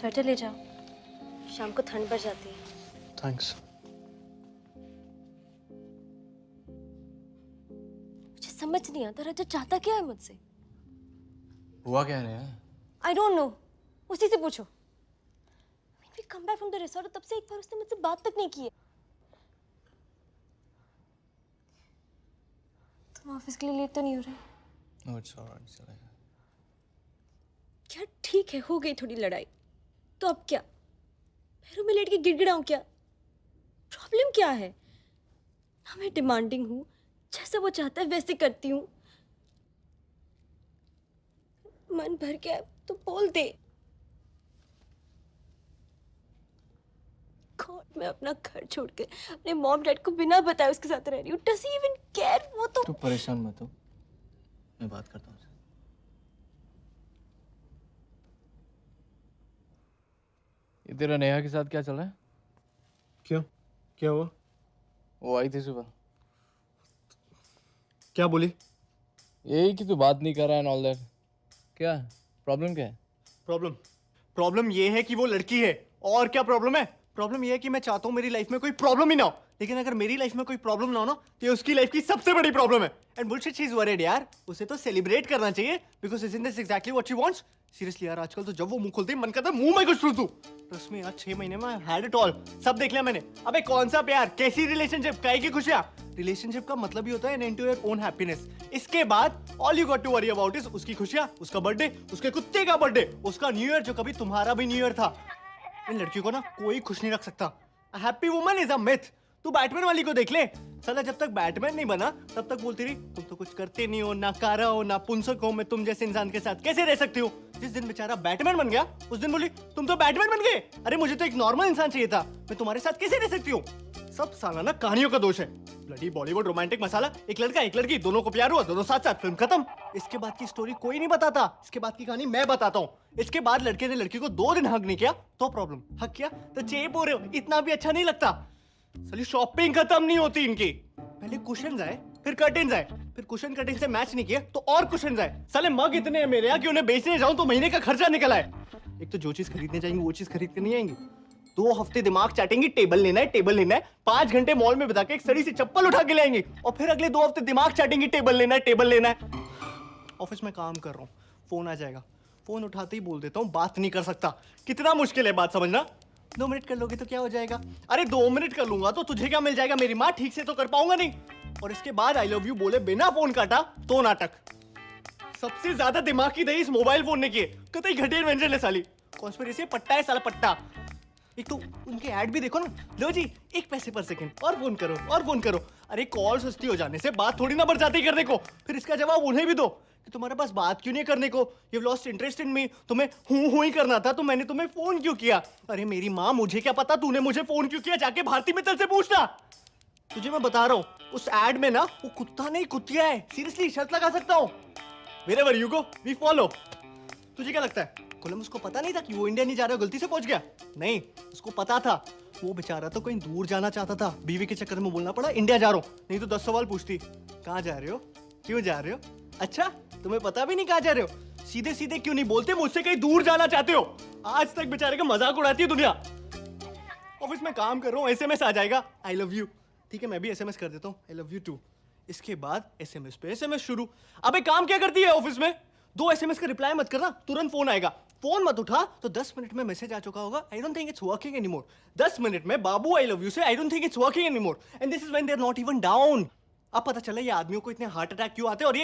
Sweater ले जाओ, शाम को ठंड बढ़ जाती है। थैंक्स। मुझे समझ नहीं आता रजत चाहता क्या है मुझसे। हुआ क्या है? आई डोंट नो, उसी से पूछो। We come back from the resort, तब से एक बार उसने मुझसे बात तक नहीं की है। तुम ऑफिस के लिए लेट तो नहीं हो रहे? नो इट्स ऑलराइट, चलेगा। क्या ठीक है, हो गई थोड़ी लड़ाई तो अब क्या? पैरों में लेट के गिड़गिड़ाऊं क्या? प्रॉब्लम क्या है? ना मैं डिमांडिंग हूँ, जैसा वो चाहता है वैसे करती हूँ। मन भर गया है तो बोल दे। गॉड, मैं अपना घर छोड़ के अपने मॉम डैड को बिना बताए उसके साथ रह रही हूँ। Does he even care? वो तो तू परेशान मत हो, मैं बात करता हूँ। ये तेरा नेहा के साथ क्या चल रहा है? क्यों, क्या हुआ? वो आई थी सुबह। क्या बोली? यही कि तू बात नहीं कर रहा है, ऑल दैट। क्या प्रॉब्लम क्या है? प्रॉब्लम ये है कि वो लड़की है। और क्या प्रॉब्लम है? प्रॉब्लम ये है कि मैं चाहता हूँ मेरी लाइफ में कोई प्रॉब्लम ही ना हो, लेकिन अगर मेरी लाइफ में कोई प्रॉब्लम ना हो ना तो ये उसकी लाइफ की सबसे बड़ी प्रॉब्लम है। And bullshit she is worried यार, उसे तो सेलिब्रेट करना चाहिए because isn't this exactly what she wants? Seriously यार, आजकल तो जब वो मुंह खोलती है मन करता है मुंह में कुछ ठूस दूं। ट्रस्ट मी यार, 6 महीने में हैड इट ऑल, सब देख लिया मैंने। अबे कौन सा प्यार, कैसी रिलेशनशिप, काहे की खुशियां? रिलेशनशिप का मतलब ही होता है an end to your own happiness. इसके बाद all you got to worry about is उसकी खुशियां, उसका बर्थडे, उसके कुत्ते का बर्थडे, उसका न्यू ईयर जो कभी तुम्हारा भी न्यू ईयर था। इन लड़कियों को ना कोई खुश नहीं रख सकता। A happy woman is a myth। तू बैटमैन वाली को देख ले, साला जब तक बैटमैन नहीं बना तब तक बोलती रही तुम तो कुछ करते नहीं हो, ना कारा हो, ना पुंसक हो, मैं तुम जैसे इंसान के साथ कैसे रह सकती हूँ। जिस दिन बेचारा बैटमैन बन गया उस दिन बोली तुम तो बैटमैन बन गए। अरे मुझे तो एक नॉर्मल इंसान चाहिए था, मैं तुम्हारे साथ कैसे रह सकती हूँ? सब साला ना कहानियों का दोष है। ब्लडी बॉलीवुड रोमांटिक मसाला, एक लड़का एक लड़की, दोनों को प्यार हुआ, दोनों साथ साथ, फिल्म खत्म। इसके बाद की स्टोरी कोई नहीं बताता, इसके बाद की कहानी मैं बताता हूँ। इसके बाद लड़के ने लड़की को 2 दिन हक नहीं किया तो प्रॉब्लम, हक किया तो चेप हो रहे हो, इतना भी अच्छा नहीं लगता। साली शॉपिंग खत्म नहीं होती इनकी। पहले कुशन्स आए, फिर कर्टेन्स आए, फिर कुशन कर्टेन से मैच नहीं किया तो और कुशन्स आए। साले मग इतने हैं मेरे यहाँ कि उन्हें बेचने जाऊं तो महीने का खर्चा निकल आए। एक तो जो चीज खरीदने जाएंगे वो चीज खरीद कर नहीं आएंगी। 2 हफ्ते दिमाग चाटेंगी, टेबल लेना है, टेबल लेना है। 5 घंटे मॉल में बिता के एक सड़ी सी चप्पल उठा के ले आएंगी और फिर अगले 2 हफ्ते दिमाग चाटेंगी, टेबल लेना है, टेबल लेना है। ऑफिस में काम कर रहा हूँ, फोन आ जाएगा, फोन उठाते ही बोल देता हूँ बात नहीं कर सकता। कितना मुश्किल है बात समझना। 2 मिनट कर लोगे तो क्या हो जाएगा? अरे 2 मिनट कर लूंगा तो तुझे क्या मिल जाएगा? मेरी माँ ठीक से तो कर पाऊंगा नहीं। और इसके बाद आई लव यू बोले बिना फोन काटा तो नाटक। सबसे ज्यादा दिमाग की दही इस मोबाइल फोन ने किए। कतई घटिया इन्वेंशन है साली, कॉन्स्पिरेसी पट्टा है साला पट्टा। एक तो उनके ऐड भी देखो ना, लो जी 1 पैसे पर सेकंड, और फोन करो और फोन करो। अरे कॉल सस्ती हो जाने से बात थोड़ी ना बढ़ जाती करने को। फिर इसका जवाब उन्हें भी दो कि तुम्हारे पास बात क्यों नहीं करने को, यू लॉस्ट इंटरेस्ट इन मी, तुम्हें हूं ही करना था तो मैंने तुम्हें फोन क्यों किया। अरे मेरी माँ, मुझे क्या पता तूने मुझे फोन क्यों किया, जाके भारती मित्तल से पूछना। तुझे मैं बता रहा हूँ उस एड में ना वो कुत्ता नहीं कुतिया है। सीरियसली शर्त लगा सकता हूँ। Wherever you go, we follow। तुझे क्या लगता है कोलंबस को पता नहीं था कि वो इंडिया नहीं जा रहा, गलती से पहुंच गया? नहीं, उसको पता था। वो बेचारा तो कहीं दूर जाना चाहता था, बीवी के चक्कर में बोलना पड़ा इंडिया जा रहा हूँ, नहीं तो 10 सवाल पूछती, कहाँ जा रहे हो, क्यों जा रहे हो, अच्छा तुम्हें पता भी नहीं कहाँ जा रहे हो, सीधे सीधे क्यों नहीं बोलते मुझसे कहीं दूर जाना चाहते हो। आज तक बेचारे का मजाक उड़ाती है दुनिया। ऑफिस में काम कर रहा हूँ, SMS आ जाएगा आई लव यू, ठीक है मैं भी SMS कर देता हूँ आई लव यू टू। इसके बाद SMS पे SMS शुरू। अबे काम क्या करती है ऑफिस में? 2 SMS का रिप्लाई मत करना, तुरंत फोन आएगा, फोन मत उठा तो 10 मिनट में मैसेज आ चुका होगा, I don't think it's working anymore. 10 minute में बाबू आई लव यू से I don't think it's working anymore, and this is when they are not even down. अब पता चला ये आदमियों को इतने हार्ट अटैक क्यों आते हैं और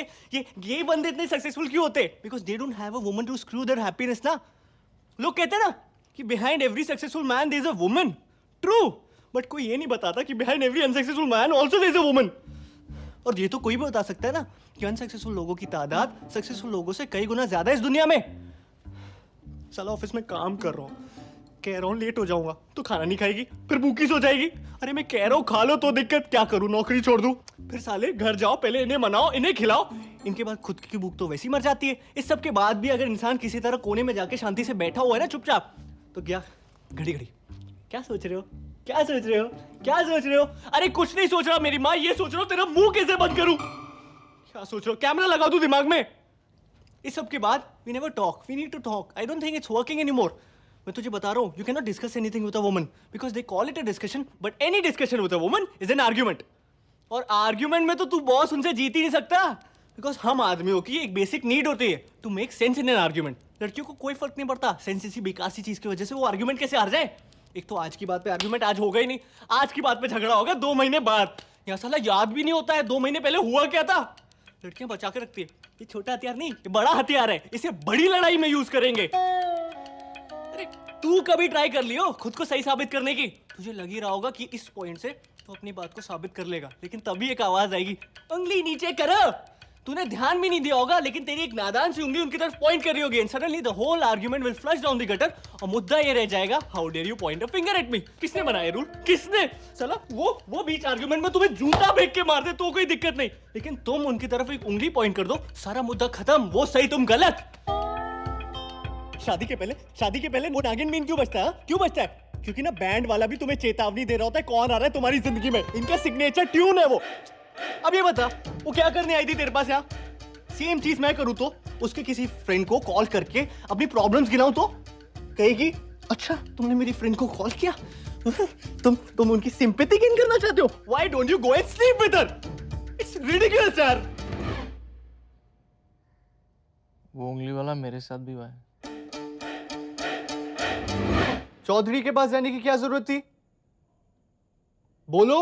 ये बंदे इतने सक्सेसफुल क्यों होते हैं, because they don't have a woman to screw their happiness ना। लोग कहते हैं ना कि behind every successful man there is a woman, true, but कोई ये नहीं बताता कि behind every unsuccessful man also there is a woman. और ये तो कोई भी बता सकता है ना कि अनसक्सेसफुल लोगों की तादाद सक्सेसफुल लोगों से कई गुना ज्यादा है इस दुनिया में। साला ऑफिस में काम कर रहा हूँ, कह रहा हूँ लेट हो जाऊंगा तो खाना नहीं खाएगी, फिर भूखी सो जाएगी। अरे मैं कह रहा हूँ खा लो तो दिक्कत, क्या करूँ नौकरी छोड़ दूँ? फिर साले घर जाओ, पहले इन्हें मनाओ, इन्हें खिलाओ, इनके बाद खुद की भूख तो वैसी मर जाती है। इस सब के बाद भी अगर इंसान किसी तरह कोने में जाके शांति से बैठा हुआ है ना चुपचाप, तो क्या घड़ी घड़ी क्या सोच रहे हो, क्या सोच रहे हो, क्या सोच रहे हो? अरे कुछ नहीं सोच रहा मेरी माँ, ये सोच रहा हूँ तेरा मुंह कैसे बंद करूँ। क्या सोच रहे हो, कैमरा लगा दूं दिमाग में? इस सब के बाद we never talk, we need to talk, I don't think it's working anymore. मैं तुझे बता रहा हूँ, you can not discuss anything with a woman because they call it a discussion, but any discussion with a woman is an argument. और argument में तो तू boss उनसे जीत ही नहीं सकता, बिकॉज हम आदमियों की एक बेसिक नीड होती है to make sense in an argument. लड़कियों को कोई फर्क नहीं पड़ता सेंस इसी बेकार सी चीज की वजह से वो आर्ग्यूमेंट कैसे हार जाए। एक तो आज की बात पे आर्ग्यूमेंट आज होगा ही नहीं, आज की बात पे झगड़ा होगा 2 महीने बाद। यहाँ साला याद भी नहीं होता है 2 महीने पहले हुआ क्या था। लड़कियां बचा के रखती है, ये छोटा हथियार नहीं, ये बड़ा हथियार है, इसे बड़ी लड़ाई में यूज करेंगे। अरे तू कभी ट्राई कर लियो खुद को सही साबित करने की। तुझे लग ही रहा होगा कि इस पॉइंट से तो अपनी बात को साबित कर लेगा, लेकिन तभी एक आवाज आएगी, उंगली नीचे करो। तूने ध्यान भी नहीं दिया होगा, लेकिन तेरी एक नादान सी उंगली उनकी तरफ पॉइंट कर रही होगी, and suddenly the whole argument will flush down the gutter. और मुद्दा ये रह जाएगा, how dare you point a finger at me. किसने बनाया रूल, किसने? साला वो बीच आर्गुमेंट में तुम्हें जूता फेंक के मार दे तो कोई दिक्कत नहीं, लेकिन तुम उनकी तरफ एक उंगली पॉइंट कर दो, सारा मुद्दा खत्म, वो सही तुम गलत। शादी के पहले वो नागिन मीन क्यों बजता है? क्यों बजता है? क्योंकि ना बैंड वाला भी तुम्हें चेतावनी दे रहा होता है कौन आ रहा है तुम्हारी जिंदगी में, इनका सिग्नेचर ट्यून है वो। अब ये बता, वो क्या करने आई थी तेरे पास यहाँ? सेम चीज मैं करूँ तो उसके किसी फ्रेंड को कॉल करके अपनी प्रॉब्लम्स गिनाऊं तो कहेगी, अच्छा तुमने मेरी फ्रेंड को कॉल किया, तुम उनकी सिंपैथी गेन करना चाहते हो? Why don't you go and sleep with her? It's ridiculous यार। वो उंगली वाला मेरे साथ भी हुआ है। चौधरी के पास जाने की क्या जरूरत थी? बोलो।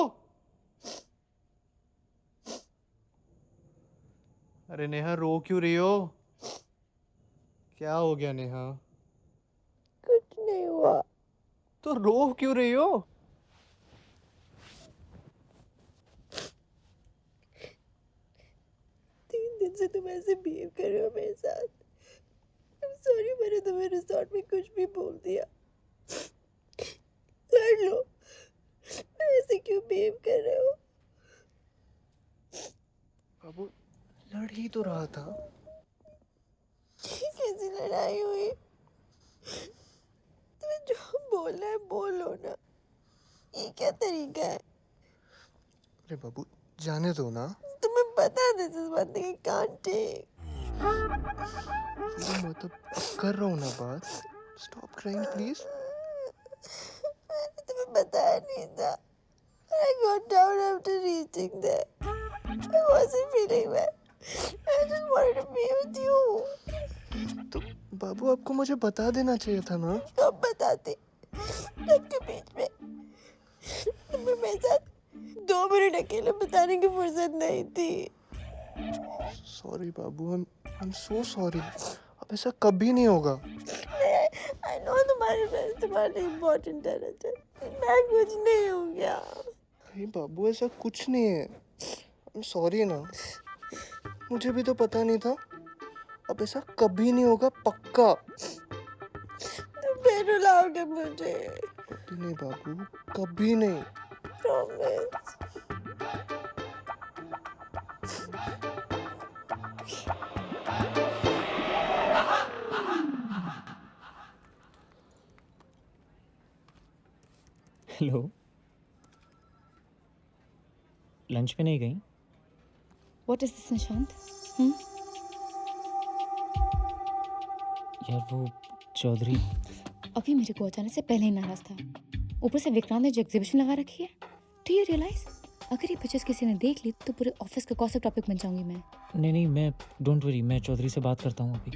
अरे नेहा रो क्यों रही हो? क्या हो गया नेहा? कुछ नहीं हुआ। तो रो क्यों रही हो? तीन दिन से तुम ऐसे बिहेव कर रहे हो मेरे साथ। I'm sorry, मैंने तुम्हें रिसोर्ट में कुछ भी बोल दिया। लड़ लो, ऐसे क्यों बिहेव कर रहे हो? बाबू लड़ ही तो रहा था। कैसी लड़ाई हुई? तुम्हें जो बोलना है बोलो ना, ये क्या तरीका है? अरे बाबू जाने दो ना। तुम्हें पता है this is one thing I can't take. मतलब कर रहा हूँ ना बात। Stop crying please. मैंने तुम्हें बताया नहीं था। I got down after reaching there. I wasn't feeling well. I just wanted to be with you. तो बाबू आपको मुझे बता देना चाहिए था ना। कब बताते? सबके बीच में तुम्हें मेरे साथ 2 मिनट अकेले बताने की फुर्सत नहीं थी। Sorry Babu, I'm so sorry। अब ऐसा कभी नहीं होगा। I know तुम्हारे फ्रेंड्स तुम्हारे लिए इम्पोर्टेंट है रजत। मैं कुछ नहीं हो गया। नहीं बाबू ऐसा कुछ नहीं है। I'm sorry ना, मुझे भी तो पता नहीं था। अब ऐसा कभी नहीं होगा पक्का। तुम फिर रुलाओगे मुझे। कभी नहीं बाबू, कभी नहीं। Promise। हेलो, लंच पे नहीं गई? What is this, Nishant? यार वो चौधरी, अभी मेरे को अचानक से पहले ही नाराज था, ऊपर से विक्रांत ने जो एग्जीबिशन लगा रखी है। डू यू रियलाइज अगर ये पिक्चर्स किसी ने देख ली तो पूरे ऑफिस का गॉसिप टॉपिक बन जाऊंगी मैं। नहीं मैं डोंट वरी, मैं चौधरी से बात करता हूँ अभी।